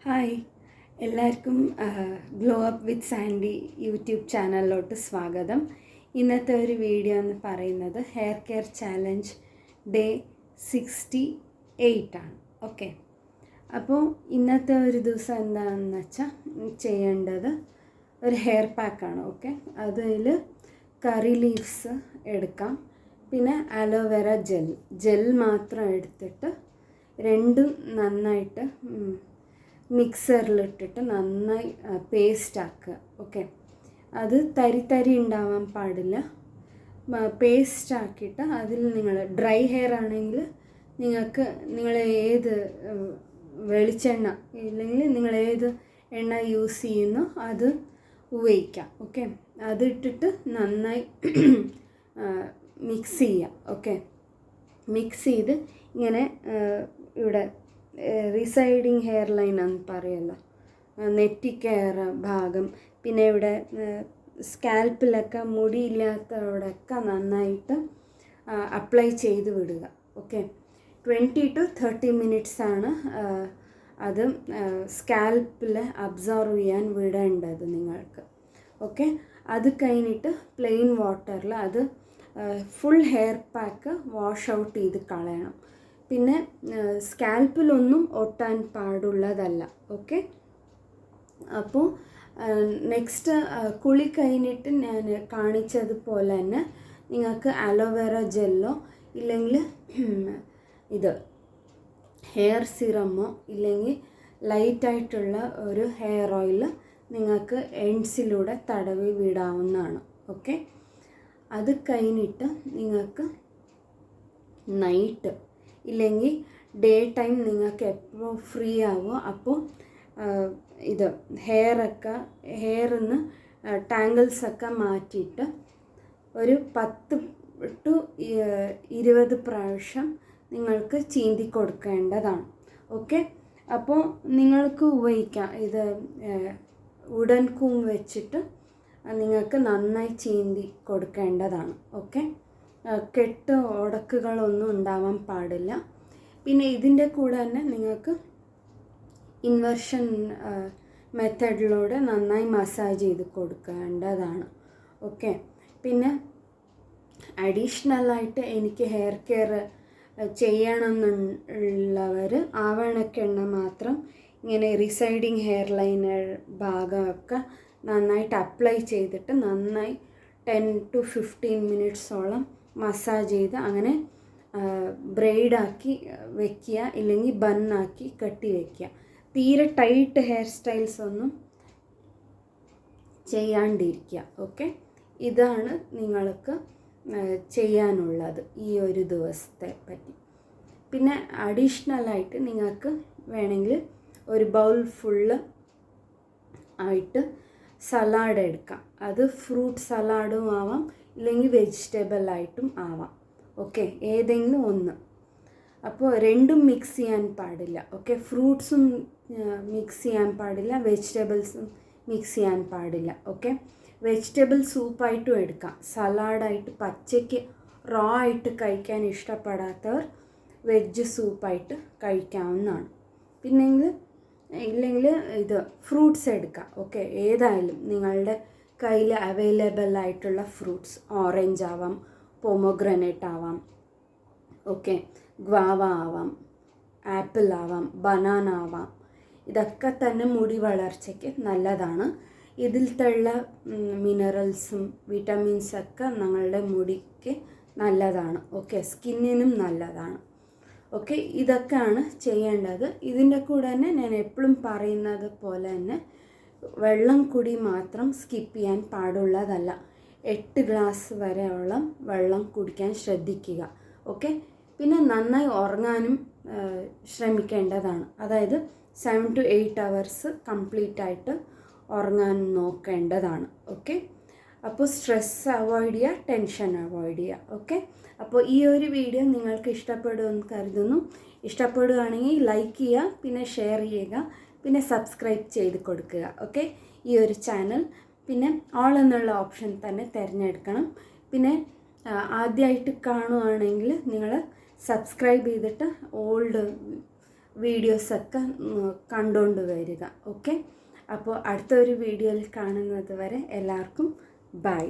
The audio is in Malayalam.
ഹായ് എല്ലാവർക്കും glow up with Sandy YouTube ചാനലിലോട്ട് സ്വാഗതം. ഇന്നത്തെ ഒരു വീഡിയോ എന്ന് പറയുന്നത് ഹെയർ കെയർ ചാലഞ്ച് ഡേ 68 ആണ്. ഓക്കെ, അപ്പോൾ ഇന്നത്തെ ഒരു ദിവസം എന്താണെന്ന് വെച്ചാൽ ചെയ്യേണ്ടത് ഒരു ഹെയർ പാക്കാണ്. ഓക്കെ, അതിൽ കറി ലീവ്സ് എടുക്കാം, പിന്നെ അലോവേര ജെൽ മാത്രം എടുത്തിട്ട് രണ്ടും നന്നായിട്ട് മിക്സറിലിട്ടിട്ട് നന്നായി പേസ്റ്റാക്കുക. ഓക്കെ, അത് തരി ഉണ്ടാവാൻ പാടില്ല. പേസ്റ്റാക്കിയിട്ട് അതിൽ നിങ്ങൾ ഡ്രൈ ഹെയർ ആണെങ്കിൽ നിങ്ങൾ ഏത് വെളിച്ചെണ്ണ ഇല്ലെങ്കിൽ നിങ്ങൾ ഏത് എണ്ണ യൂസ് ചെയ്യുന്നോ അത് ഉപയോഗിക്കാം. ഓക്കെ, അതിട്ടിട്ട് നന്നായി മിക്സ് ചെയ്യാം. ഓക്കെ, മിക്സ് ചെയ്ത് ഇങ്ങനെ ഇവിടെ റിസൈഡിങ് ഹെയർ ലൈൻ എന്ന് പറയുമല്ലോ, നെറ്റിക്കയറ ഭാഗം, പിന്നെ ഇവിടെ സ്കാൽപ്പിലൊക്കെ മുടിയില്ലാത്തവിടെയൊക്കെ നന്നായിട്ട് അപ്ലൈ ചെയ്ത് വിടുക. ഓക്കെ, 20 to 30 minutes ആണ് അത് സ്കാൽപ്പിൽ അബ്സോർവ് ചെയ്യാൻ വിടേണ്ടത് നിങ്ങൾക്ക്. ഓക്കെ, അത് കഴിഞ്ഞിട്ട് പ്ലെയിൻ വാട്ടറിൽ അത് full hair pack wash out ചെയ്ത് കളയണം. പിന്നെ സ്കാൽപ്പിലൊന്നും ഒട്ടാൻ പാടുള്ളതല്ല. ഓക്കെ, അപ്പോൾ നെക്സ്റ്റ് കുളി കഴിഞ്ഞിട്ട് ഞാൻ കാണിച്ചതുപോലെ തന്നെ നിങ്ങൾക്ക് അലോവേര ജെല്ലോ ഇല്ലെങ്കിൽ ഇത് ഹെയർ സിറമോ ഇല്ലെങ്കിൽ ലൈറ്റായിട്ടുള്ള ഒരു ഹെയർ ഓയിൽ നിങ്ങൾക്ക് എൻഡ്സിലൂടെ തടവി വിടാവുന്നതാണ്. ഓക്കെ, അത് കഴിഞ്ഞിട്ട് നിങ്ങൾക്ക് നൈറ്റ് ഇല്ലെങ്കിൽ ഡേ ടൈം നിങ്ങൾക്ക് എപ്പോൾ ഫ്രീ ആവുമോ അപ്പോൾ ഇത് ഹെയറിൽ നിന്ന് ടാങ്കിൾസൊക്കെ മാറ്റിയിട്ട് ഒരു 10 to 20 പ്രാവശ്യം നിങ്ങൾക്ക് ചീന്തി കൊടുക്കേണ്ടതാണ്. ഓക്കെ, അപ്പോൾ നിങ്ങൾക്ക് ഉപയോഗിക്കാം. ഇത് ഉടൻ കൂം വെച്ചിട്ട് നിങ്ങൾക്ക് നന്നായി ചീന്തി കൊടുക്കേണ്ടതാണ്. ഓക്കെ, കെട്ട് ഉടക്കുകളൊന്നും ഉണ്ടാവാൻ പാടില്ല. പിന്നെ ഇതിൻ്റെ കൂടെ തന്നെ നിങ്ങൾക്ക് ഇൻവെർഷൻ മെത്തേഡിലൂടെ നന്നായി മസാജ് ചെയ്ത് കൊടുക്കേണ്ടതാണ്. ഓക്കെ, പിന്നെ അഡീഷണലായിട്ട് എനിക്ക് ഹെയർ കെയർ ചെയ്യണമെന്നുള്ളവർ ആവണക്കെണ്ണ മാത്രം ഇങ്ങനെ റിസൈഡിങ് ഹെയർ ലൈനർ ഭാഗമൊക്കെ നന്നായിട്ട് അപ്ലൈ ചെയ്തിട്ട് നന്നായി 10 to 15 മിനിറ്റ്സോളം മസാജ് ചെയ്ത് അങ്ങനെ ബ്രെയ്ഡാക്കി വെക്കുക, ഇല്ലെങ്കിൽ ബണ്ണാക്കി കെട്ടി വയ്ക്കുക. തീരെ ടൈറ്റ് ഹെയർ സ്റ്റൈൽസ് ഒന്നും ചെയ്യാണ്ടിരിക്കുക. ഓക്കെ, ഇതാണ് നിങ്ങൾക്ക് ചെയ്യാനുള്ളത് ഈ ഒരു ദിവസത്തെ പറ്റി. പിന്നെ അഡീഷണലായിട്ട് നിങ്ങൾക്ക് വേണമെങ്കിൽ ഒരു ബൗൾ ഫുള്ള് ആയിട്ട് സലാഡ് എടുക്കാം. അത് ഫ്രൂട്ട് സലാഡും ആവാം, ഇല്ലെങ്കിൽ വെജിറ്റബിൾ ആയിട്ടും ആവാം. ഓക്കെ, ഏതെങ്കിലും ഒന്ന്. അപ്പോൾ രണ്ടും മിക്സ് ചെയ്യാൻ പാടില്ല. ഓക്കെ, ഫ്രൂട്ട്സും മിക്സ് ചെയ്യാൻ പാടില്ല, വെജിറ്റബിൾസും മിക്സ് ചെയ്യാൻ പാടില്ല. ഓക്കെ, വെജിറ്റബിൾ സൂപ്പായിട്ടും എടുക്കാം. സലാഡായിട്ട് പച്ചയ്ക്ക് റോ ആയിട്ട് കഴിക്കാൻ ഇഷ്ടപ്പെടാത്തവർ വെജ് സൂപ്പായിട്ട് കഴിക്കാവുന്നതാണ്. ഇല്ലെങ്കിൽ ഇത് ഫ്രൂട്ട്സ് എടുക്കാം. ഓക്കെ, ഏതായാലും നിങ്ങളുടെ കയ്യിൽ അവൈലബിൾ ആയിട്ടുള്ള ഫ്രൂട്ട്സ്, ഓറഞ്ച് ആവാം, പോമോഗ്രാനേറ്റ് ആവാം, ഓക്കെ, ഗ്വാവ ആവാം, ആപ്പിൾ ആവാം, ബനാന ആവാം. ഇതൊക്കെ തന്നെ മുടി വളർച്ചയ്ക്ക് നല്ലതാണ്. ഇതിലത്തുള്ള മിനറൽസും വിറ്റമിൻസൊക്കെ ഞങ്ങളുടെ മുടിക്ക് നല്ലതാണ്. ഓക്കെ, സ്കിന്നിനും നല്ലതാണ്. ഓക്കെ, ഇതൊക്കെയാണ് ചെയ്യേണ്ടത്. ഇതിൻ്റെ കൂടെ തന്നെ ഞാൻ എപ്പോഴും പറയുന്നത് പോലെ തന്നെ വെള്ളം കുടി മാത്രം സ്കിപ്പ് ചെയ്യാൻ പാടുള്ളതല്ല. 8 ഗ്ലാസ് വരെയോളം വെള്ളം കുടിക്കാൻ ശ്രദ്ധിക്കുക. ഓക്കെ, പിന്നെ നന്നായി ഉറങ്ങാനും ശ്രമിക്കേണ്ടതാണ്. അതായത് 7 to 8 hours കംപ്ലീറ്റ് ആയിട്ട് ഉറങ്ങാൻ നോക്കേണ്ടതാണ്. ഓക്കെ, അപ്പോൾ സ്ട്രെസ് അവോയ്ഡ് ചെയ്യുക, ടെൻഷൻ അവോയ്ഡ് ചെയ്യുക. ഓക്കെ, അപ്പോൾ ഈ ഒരു വീഡിയോ നിങ്ങൾക്ക് ഇഷ്ടപ്പെടുമെന്ന് കരുതുന്നു. ഇഷ്ടപ്പെടുകയാണെങ്കിൽ ലൈക്ക് ചെയ്യുക, പിന്നെ ഷെയർ ചെയ്യുക, പിന്നെ സബ്സ്ക്രൈബ് ചെയ്ത് കൊടുക്കുക. ഓക്കെ, ഈ ഒരു ചാനൽ പിന്നെ ഓൾ എന്നുള്ള ഓപ്ഷൻ തന്നെ തിരഞ്ഞെടുക്കണം. പിന്നെ ആദ്യമായിട്ട് കാണുകയാണെങ്കിൽ നിങ്ങൾ സബ്സ്ക്രൈബ് ചെയ്തിട്ട് ഓൾഡ് വീഡിയോസൊക്കെ കണ്ടുകൊണ്ട് വരിക. ഓക്കെ, അപ്പോൾ അടുത്തൊരു വീഡിയോയിൽ കാണുന്നത് വരെ എല്ലാവർക്കും ബൈ.